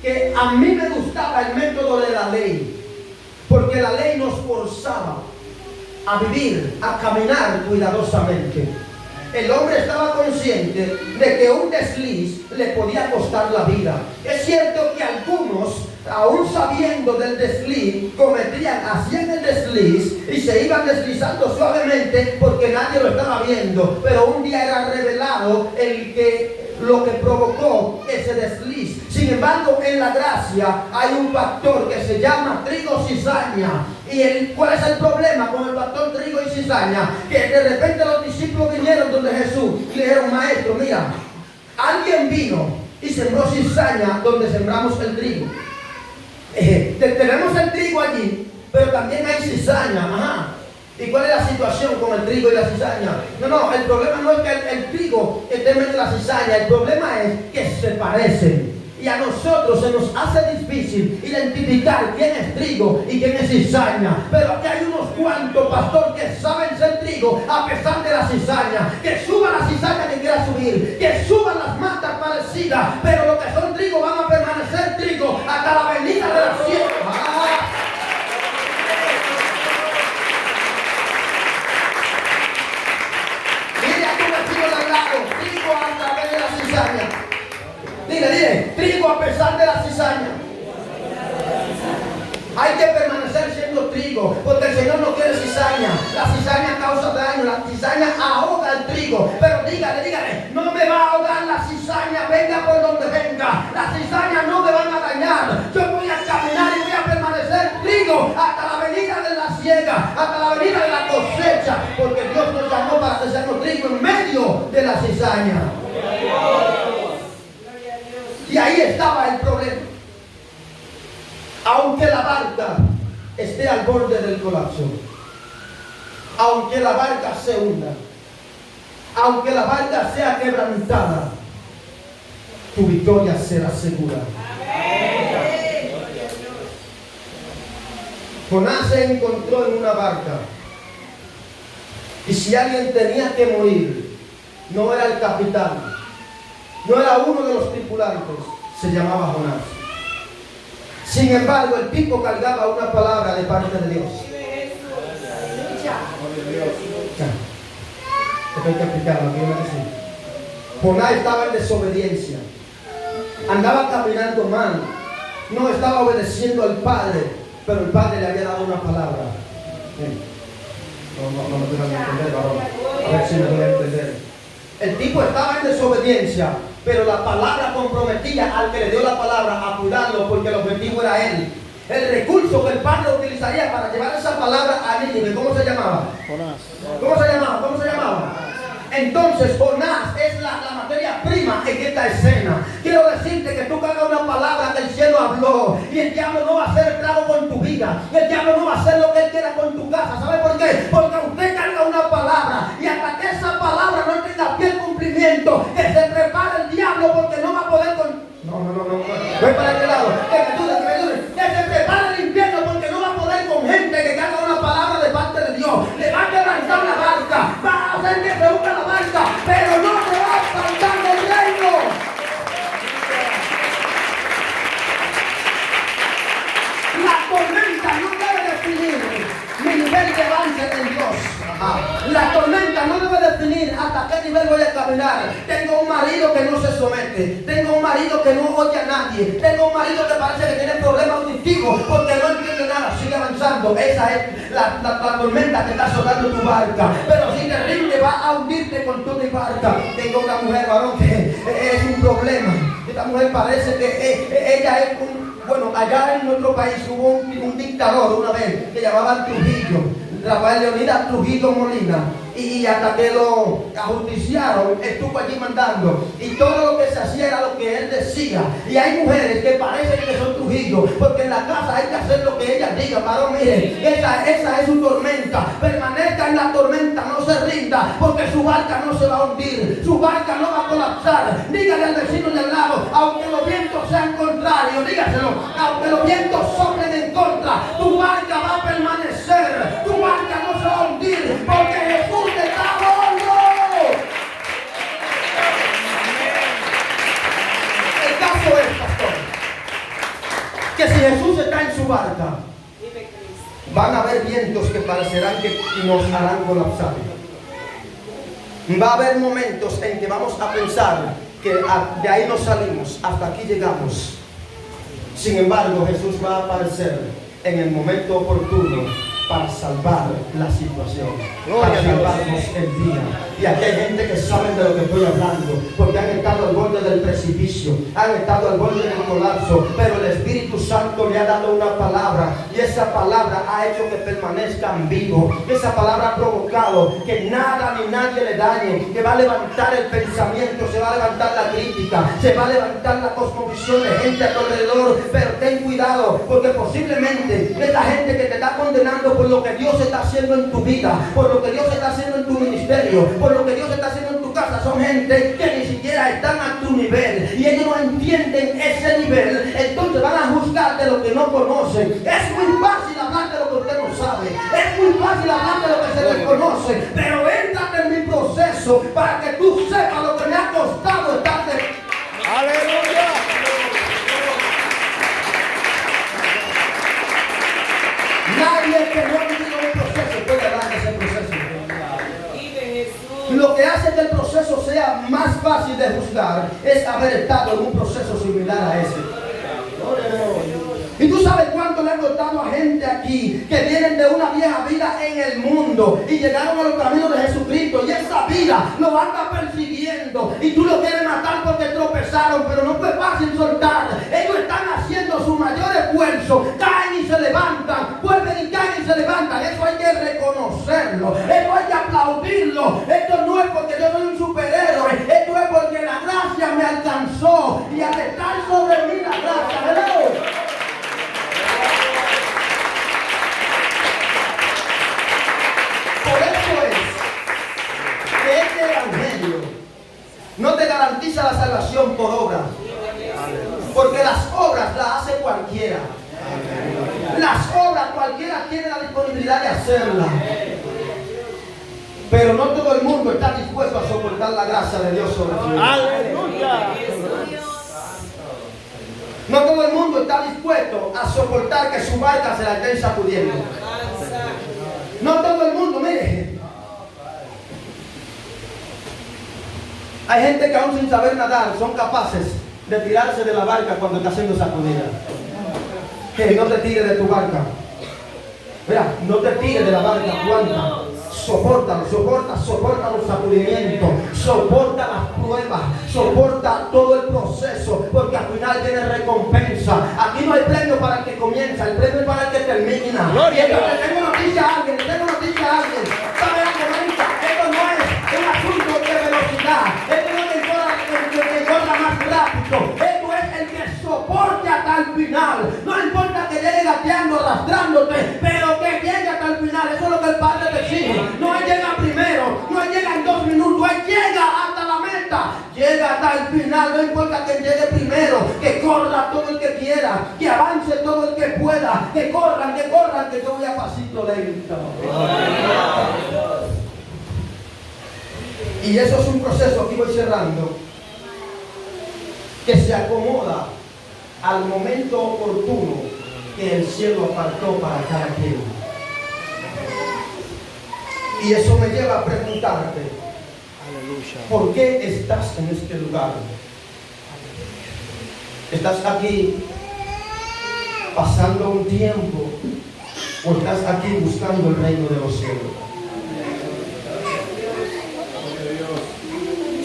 que a mí me gustaba el método de la ley, porque la ley nos forzaba a vivir, a caminar cuidadosamente. El hombre estaba consciente de que un desliz le podía costar la vida. Es cierto que algunos, aún sabiendo del desliz, hacían el desliz y se iban deslizando suavemente porque nadie lo estaba viendo. Pero un día era revelado lo que provocó ese desliz. Sin embargo, en la gracia hay un factor que se llama trigo cizaña. ¿Y cuál es el problema con el factor trigo y cizaña? Que de repente los discípulos vinieron donde Jesús y le dijeron: maestro, mira, alguien vino y sembró cizaña donde sembramos el trigo. Tenemos el trigo allí, pero también hay cizaña. Ajá. ¿Y cuál es la situación con el trigo y la cizaña? No, el problema no es que el trigo esté en medio de la cizaña, el problema es que se parecen. Y a nosotros se nos hace difícil identificar quién es trigo y quién es cizaña. Pero aquí hay unos cuantos, pastor, que saben ser trigo a pesar de la cizaña. Que suban la cizaña que quiera subir, que suban las matas parecidas, pero los que son trigo van a permanecer trigo hasta la venida de la siembra. Trigo a través de la cizaña. Dile, trigo a pesar de la cizaña. Hay que permanecer siendo trigo, porque el Señor no quiere cizaña. La cizaña causa daño, la cizaña ahoga el trigo. Pero dígale, no me va a ahogar la cizaña, venga por donde venga. La cizaña no me van a dañar. Yo voy a caminar y voy a permanecer trigo hasta la venida de la siega, hasta la venida de la cosecha, porque Dios nos llamó para que seamos trigo en medio de la cizaña. Y ahí estaba el problema. Aunque la barca esté al borde del colapso, aunque la barca se hunda, aunque la barca sea quebrantada, tu victoria será segura. Jonás se encontró en una barca, y si alguien tenía que morir, no era el capitán, no era uno de los tripulantes, se llamaba Jonás. Sin embargo, el tipo cargaba una palabra de parte de Dios. Esto hay que explicarlo, Jonás estaba en desobediencia, andaba caminando mal, no estaba obedeciendo al Padre, pero el Padre le había dado una palabra. No me dejan entender, varón. A ver si me voy a entender. El tipo estaba en desobediencia, pero la palabra comprometía al que le dio la palabra a cuidarlo, porque el objetivo era él. El recurso que el Padre utilizaría para llevar esa palabra a Nínive, ¿cómo se llamaba? Jonás. ¿Cómo se llamaba? Entonces Jonás es la materia prima en esta escena. Quiero decirte que tú cargas una palabra que el cielo habló, y el diablo no va a hacer trago con tu vida, el diablo no va a hacer lo que él quiera con tu casa. ¿Sabe por qué? Porque usted carga una palabra, y hasta que esa palabra no tenga pie el cumplimiento, que se prepare el diablo, porque no va a poder con... No. Voy para este lado. Que se prepare el infierno, porque no va a poder con gente que carga una palabra de parte de Dios. Le va a quebrantar la barca, va a hacer que se hunda la barca, pero no se va a faltar del reino. La tormenta no debe definir mi nivel de avance en Dios. La tormenta no debe definir hasta qué nivel voy a caminar. Tengo un marido que no se somete, tengo un marido que no oye a nadie, tengo un marido que parece que tiene problemas auditivos porque no entiende nada, sigue avanzando. Esa es la tormenta que está azotando tu barca, pero si te rinde va a hundirte con tu barca. Tengo una mujer, varón, que es un problema. Esta mujer parece que ella es un... Bueno, allá en nuestro país hubo un dictador una vez que llamaban Trujillo. Rafael Leonidas Trujillo Molina, y hasta que lo ajusticiaron, estuvo allí mandando, y todo lo que se hacía era lo que él decía. Y hay mujeres que parecen que son Trujillo, porque en la casa hay que hacer lo que ellas digan. Varón, mire, esa es su tormenta. Permanezca en la tormenta, no se rinda, porque su barca no se va a hundir, su barca no va a colapsar. Dígale al vecino de al lado, aunque los vientos sean contrarios, dígaselo, aunque los vientos soplen en contra, tu barca va a permanecer, tu barca no se va a hundir, porque Jesús te está hablando. El caso es, pastor, que si Jesús está en su barca, van a haber vientos que parecerán que nos harán colapsar. Va a haber momentos en que vamos a pensar que de ahí no salimos, hasta aquí llegamos. Sin embargo, Jesús va a aparecer en el momento oportuno para salvar la situación, para salvarnos el día. Y aquí hay gente que sabe de lo que estoy hablando, porque han estado al borde del precipicio, han estado al borde del colapso, pero el Espíritu Santo le ha dado una palabra, y esa palabra ha hecho que permanezcan vivos. Esa palabra ha provocado que nada ni nadie le dañe, que va a levantar el pensamiento, se va a levantar la crítica, se va a levantar la cosmovisión de gente a tu alrededor. Pero ten cuidado, porque posiblemente esta gente que te está condenando por lo que Dios está haciendo en tu vida, por lo que Dios está haciendo en tu ministerio, por lo que Dios está haciendo en tu casa, son gente que ni siquiera están a tu nivel, y ellos no entienden ese nivel. Entonces van a juzgar de lo que no conocen. Es muy fácil hablar de lo que usted no sabe, es muy fácil hablar de lo que se desconoce, pero entra en mi proceso para que tú sepas lo que me ha costado estar de... ¡Aleluya! Nadie que no ha vivido un proceso puede hablar de ese proceso. Lo que hace que el proceso sea más fácil de juzgar es haber estado en un proceso similar a ese. Y tú sabes cuánto le ha costado a gente aquí que vienen de una vieja vida en el mundo y llegaron a los caminos de Jesucristo, y esa vida lo anda persiguiendo, y tú lo quieres matar porque tropezaron, pero no fue fácil soltar. Ellos están haciendo su mayor esfuerzo, caen y se levantan, vuelven y caen y se levantan. Eso hay que reconocerlo, eso hay que aplaudirlo. Esto no es porque yo soy un superhéroe, esto es porque la gracia me alcanzó, y al estar sobre mí la gracia, ¿verdad? Por eso es que este evangelio no te garantiza la salvación por obras, porque las obras las hace cualquiera. Las obras cualquiera tiene la disponibilidad de hacerlas, pero no todo el mundo está dispuesto a soportar la gracia de Dios sobre su vida. ¡Aleluya! No todo el mundo está dispuesto a soportar que su barca se la estén sacudiendo. No todo el mundo, mire. Hay gente que aún sin saber nadar son capaces de tirarse de la barca cuando está siendo sacudida. Que no te tires de tu barca. Mira, no te tires de la barca, aguanta. Sopórtalo, soporta los sacudimientos, soporta las pruebas, soporta todo el proceso, porque al final tiene recompensa. Aquí no hay premio para el que comienza, el premio es para el que termina. Y entonces tengo noticia a alguien, ¿sabe algo, manita? Esto no es un asunto de velocidad, esto no es el que corra más rápido, esto es el que soporte hasta el final. No importa que llegue gateando, arrastrándote, pero que llegue hasta el final. Eso es lo que el Padre te exige. No llega primero, no llega en 2 minutos, él llega hasta la meta, llega hasta el final. No importa que llegue primero, que corra todo el que quiera, que avance todo el que pueda, que corran, que yo voy a pasito lento. Y eso es un proceso, aquí voy cerrando, que se acomoda al momento oportuno que el cielo apartó para cada quien. Y eso me lleva a preguntarte, ¿por qué estás en este lugar? ¿Estás aquí pasando un tiempo o estás aquí buscando el reino de los cielos?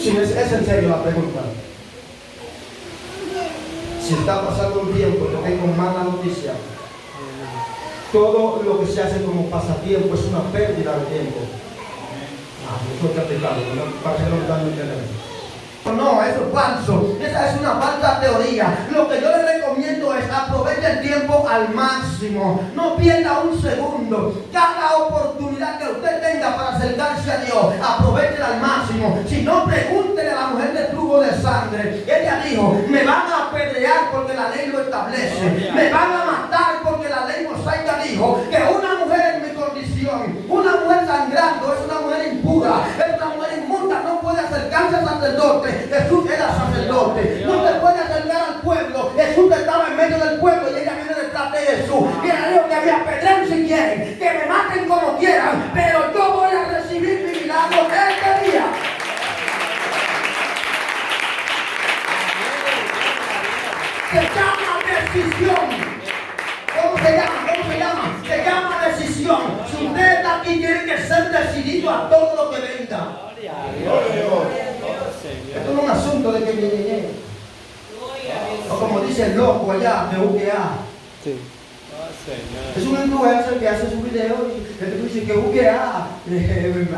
Si es en serio la pregunta. Si está pasando un tiempo, yo tengo mala noticia. todo lo que se hace como pasatiempo es una pérdida de tiempo. Eso es aplicado, ¿no? Parece que no me están entendiendo. No, eso es falso. Esa es una falsa teoría. Lo que yo le recomiendo es aproveche el tiempo al máximo. No pierda un segundo. Cada oportunidad que usted tenga para acercarse a Dios, aproveche al máximo. Si no, pregúntele a la mujer del flujo de sangre. Ella dijo, me van a apedrear porque la ley lo establece. Me van a matar porque la ley mosaica dijo que una mujer en mi condición, una mujer sangrando, es una mujer impura, es una mujer inmunda, no puede acercarse al sacerdote. Jesús era sacerdote, no se puede acercar al pueblo. Jesús estaba en medio del pueblo y ella viene detrás de Jesús. Y ella dijo que me apedreen si quieren, que me maten como quieran, pero yo voy a recibir mi milagro este día. Se llama decisión. ¿Cómo se llama? ¿Cómo se llama? Se llama decisión. Si usted está aquí, tiene que ser decidido a todo lo que venga. Esto no es un asunto de que viene. O como dice el loco allá de UGA. Sí. Es un influencer que hace su video y él dice que UGA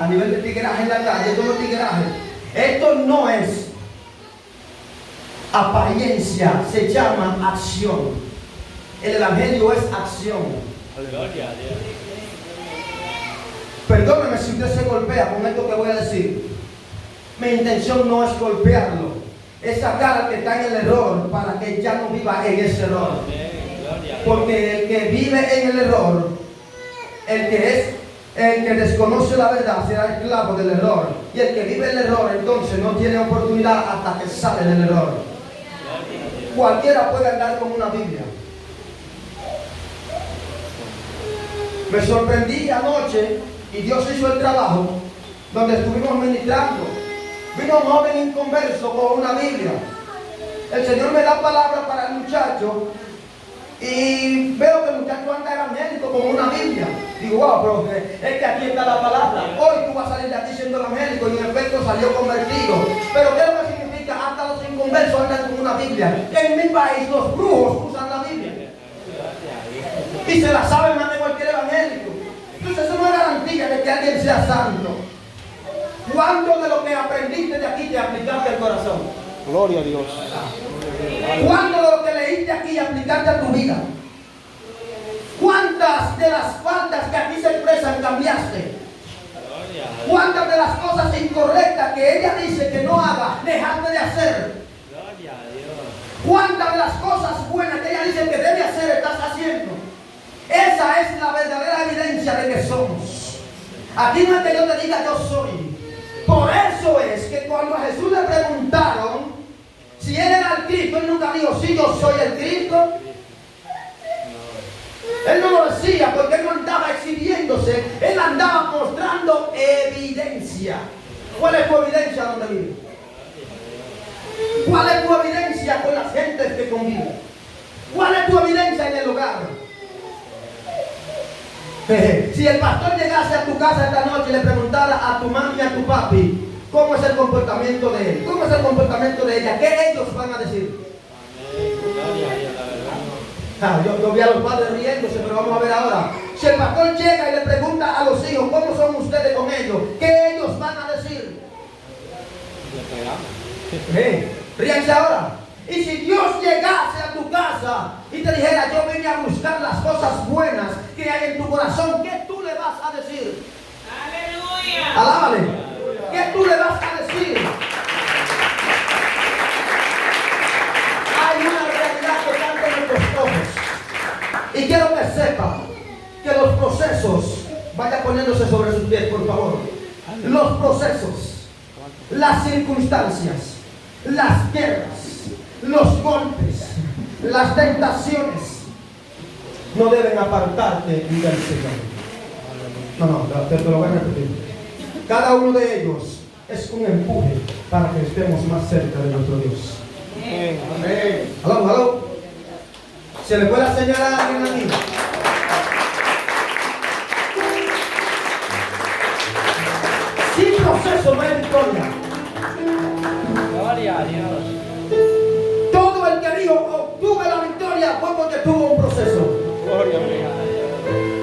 a nivel de tigueraje en la calle, todo tigueraje. Esto no es apariencia, se llama acción. El evangelio es acción. Perdóneme si usted se golpea con esto que voy a decir. Mi intención no es golpearlo, es sacar al que está en el error para que ya no viva en ese error. Porque el que vive en el error, el que desconoce la verdad, será esclavo del error. Y el que vive el error, entonces no tiene oportunidad hasta que sale del error. Cualquiera puede andar con una Biblia. Me sorprendí anoche y Dios hizo el trabajo donde estuvimos ministrando. Vino un joven inconverso con una Biblia. El Señor me da palabra para el muchacho y veo que el muchacho anda evangélico con una Biblia. Digo, wow, pero es que aquí está la palabra. Hoy tú vas a salir de aquí siendo evangélico y en efecto salió convertido. Pero ¿qué es lo que significa? Hasta los inconversos andan con una Biblia. En mi país los brujos usan la Biblia y se la saben más de cualquier evangélico. Entonces eso no es garantía de que alguien sea santo. ¿Cuánto de lo que aprendiste de aquí te aplicaste al corazón? Gloria a Dios. ¿Cuánto de lo que leíste aquí aplicaste a tu vida? ¿Cuántas de las faltas que aquí se expresan cambiaste? ¿Cuántas de las cosas incorrectas que ella dice que no haga, dejaste de hacer? ¿Cuántas de las cosas buenas que ella dice que debe hacer, estás haciendo? Esa es la verdadera evidencia de que somos. Aquí no es que yo te diga yo soy. Por eso es que cuando a Jesús le preguntaron si él era el Cristo, él nunca dijo, sí, yo soy el Cristo. Él no lo decía porque él no andaba exhibiéndose, él andaba mostrando evidencia. ¿Cuál es tu evidencia donde vive? ¿Cuál es tu evidencia con las gentes que conviven? ¿Cuál es tu evidencia en el hogar? Si el pastor llegase a tu casa esta noche y le preguntara a tu mami y a tu papi cómo es el comportamiento de él, cómo es el comportamiento de ella, ¿qué ellos van a decir? Yo vi a los padres riéndose, pero vamos a ver ahora. Si el pastor llega y le pregunta a los hijos cómo son ustedes con ellos, ¿qué ellos van a decir? Ríanse ahora. Y si Dios llegase a tu casa y te dijera, yo vine a buscar las cosas buenas que hay en tu corazón, ¿qué tú le vas a decir? ¡Aleluya! Alábale. ¿Qué tú le vas a decir? Hay una realidad que está en nuestros ojos. Y quiero que sepa que los procesos, vaya poniéndose sobre sus pies, por favor. Los procesos, las circunstancias, las guerras, los golpes, las tentaciones no deben apartarte del Señor. No, te lo voy a repetir. Cada uno de ellos es un empuje para que estemos más cerca de nuestro Dios. Amén. Aló. ¿Se le puede señalar a alguien aquí? Sin proceso no hay victoria. Gloria a Dios. Todo el que dijo obtuve la victoria fue porque tuvo un proceso. Gloria a Dios.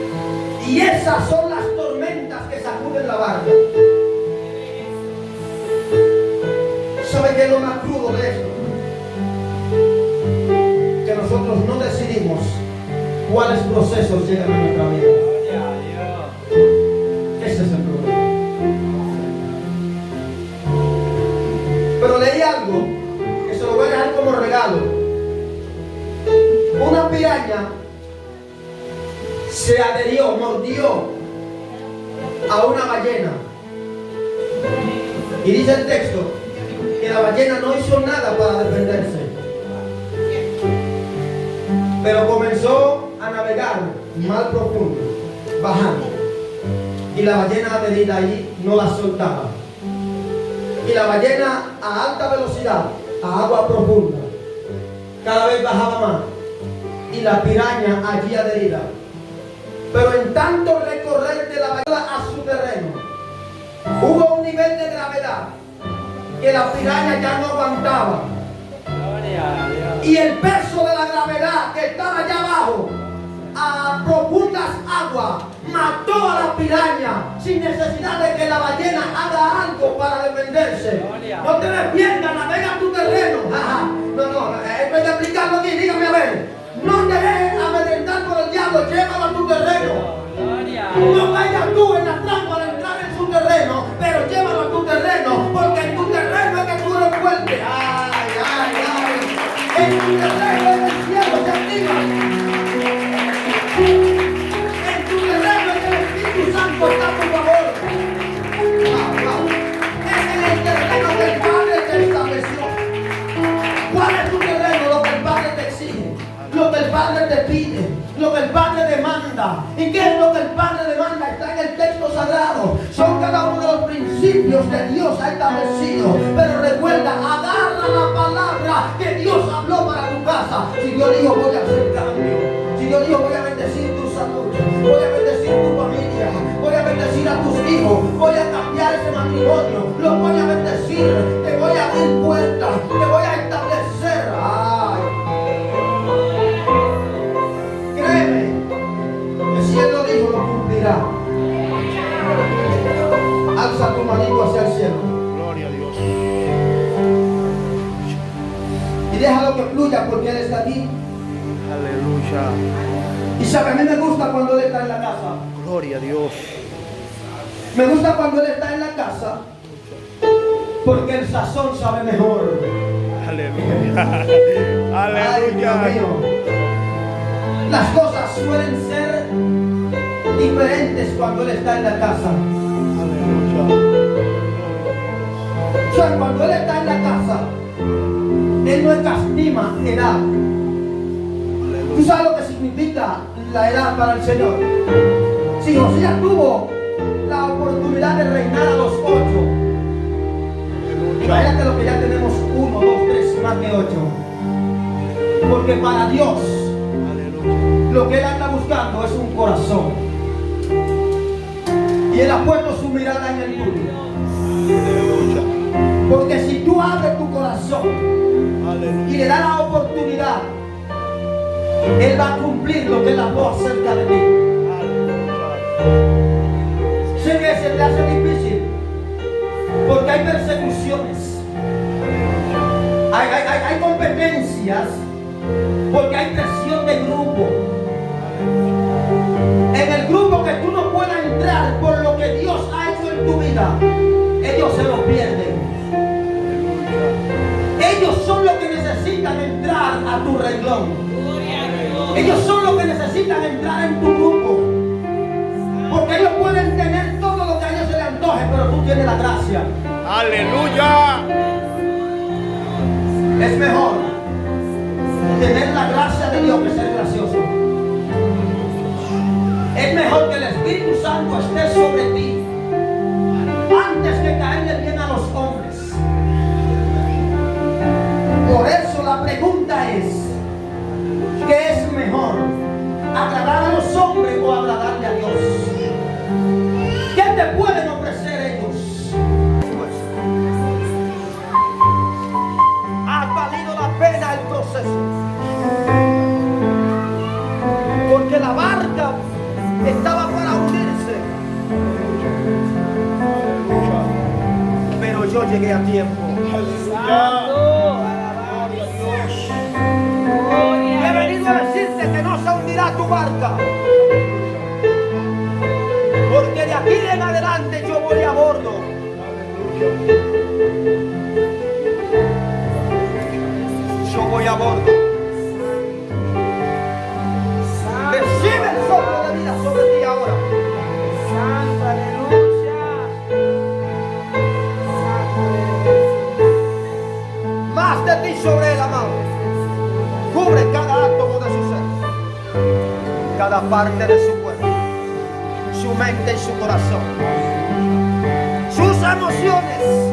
Estas son las tormentas que sacuden la barca. ¿Sabe qué es lo más crudo de esto? Que nosotros no decidimos cuáles procesos llegan a nuestra vida. Ese es el problema. Pero leí algo que se lo voy a dejar como regalo. Una piraña se adherió, mordió a una ballena. Y dice el texto que la ballena no hizo nada para defenderse, pero comenzó a navegar mar profundo, bajando, y la ballena adherida ahí no la soltaba. Y la ballena a alta velocidad, a agua profunda, cada vez bajaba más, y la piraña allí adherida. Pero en tanto recorrer de la ballena a su terreno, hubo un nivel de gravedad que la piraña ya no aguantaba. Y el peso de la gravedad que estaba allá abajo, a profundas aguas, mató a la piraña sin necesidad de que la ballena haga algo para defenderse. No te defiendas, navega tu terreno. No, esto hay que explicarlo aquí, dígame a ver. No te dejes amedrentar por el diablo, llévalo a tu terreno. No vayas tú en la trampa de entrar en su terreno, pero llévalo a tu terreno, porque en tu terreno es que tú eres fuerte. En tu terreno es el cielo se activa. En tu terreno es el Espíritu Santo está a tu favor. Es en el terreno que el Padre te estableció. ¿Cuál es tu terreno? Lo que el Padre te exige, lo que el Padre te pide, lo que el Padre demanda. ¿Y qué es lo que el Padre demanda? Está en el texto sagrado. Son cada uno de los principios que Dios ha establecido. Pero recuerda, agarra la palabra que Dios habló para tu casa. Si Dios dijo, voy a hacer cambio. Si Dios dijo, voy a bendecir tu salud, voy a bendecir tu familia, voy a bendecir a tus hijos, voy a cambiar ese matrimonio, lo voy a bendecir, te voy a abrir puertas, te voy a establecer. Créeme, que si Él lo dijo, lo cumplirá. Alza tu manito hacia el cielo. Gloria a Dios. Y déjalo que fluya porque Él está aquí. Aleluya. Y sabe, a mí me gusta cuando Él está en la casa. Gloria a Dios. Me gusta cuando Él está en la casa, porque el sazón sabe mejor. Aleluya. Ay, Dios Aleluya. mío. Las cosas suelen ser diferentes cuando Él está en la casa. Aleluya. O sea, cuando Él está en la casa, Él no escatima edad. ¿Tú sabes lo que significa la edad para el Señor? Si Josías tuvo la oportunidad de reinar a los 8, imagínate lo que ya tenemos 1, 2, 3, más que 8. Porque para Dios, lo que Él anda buscando es un corazón. Y Él ha puesto su mirada en el tuyo. Aleluya. Porque si tú abres tu corazón y le das la oportunidad, Él va a cumplir lo que Él habló acerca de ti. Sé que se te hace difícil porque hay persecuciones, hay competencias, porque hay presión de grupo. En el grupo que tú no puedas entrar por lo que Dios ha hecho en tu vida, ellos se lo pierden. Ellos son los que necesitan entrar a tu renglón. Ellos son los que necesitan entrar en tu grupo. Porque ellos pueden tener todo lo que a ellos se les antoje, pero tú tienes la gracia. Aleluya. Es mejor tener la gracia de Dios que ser gracioso. Es mejor que el Espíritu Santo esté sobre ti antes que caerle bien a los hombres. Por eso la pregunta es, ¿qué es mejor? ¿Agradar a los hombres o agradarle a Dios? ¿Qué te pueden ofrecer ellos? Ha valido la pena el proceso. Porque la barca estaba para hundirse. llegué a tiempo. Y he venido a decirte que no se hundirá tu barca. Porque de aquí en adelante yo voy a bordo. Yo voy a bordo. Recibe el soplo de vida sobre ti ahora. Santo, aleluya. Más de ti sobre él, amado. Cubre cada átomo de su ser, cada parte de su cuerpo, su mente y su corazón, sus emociones.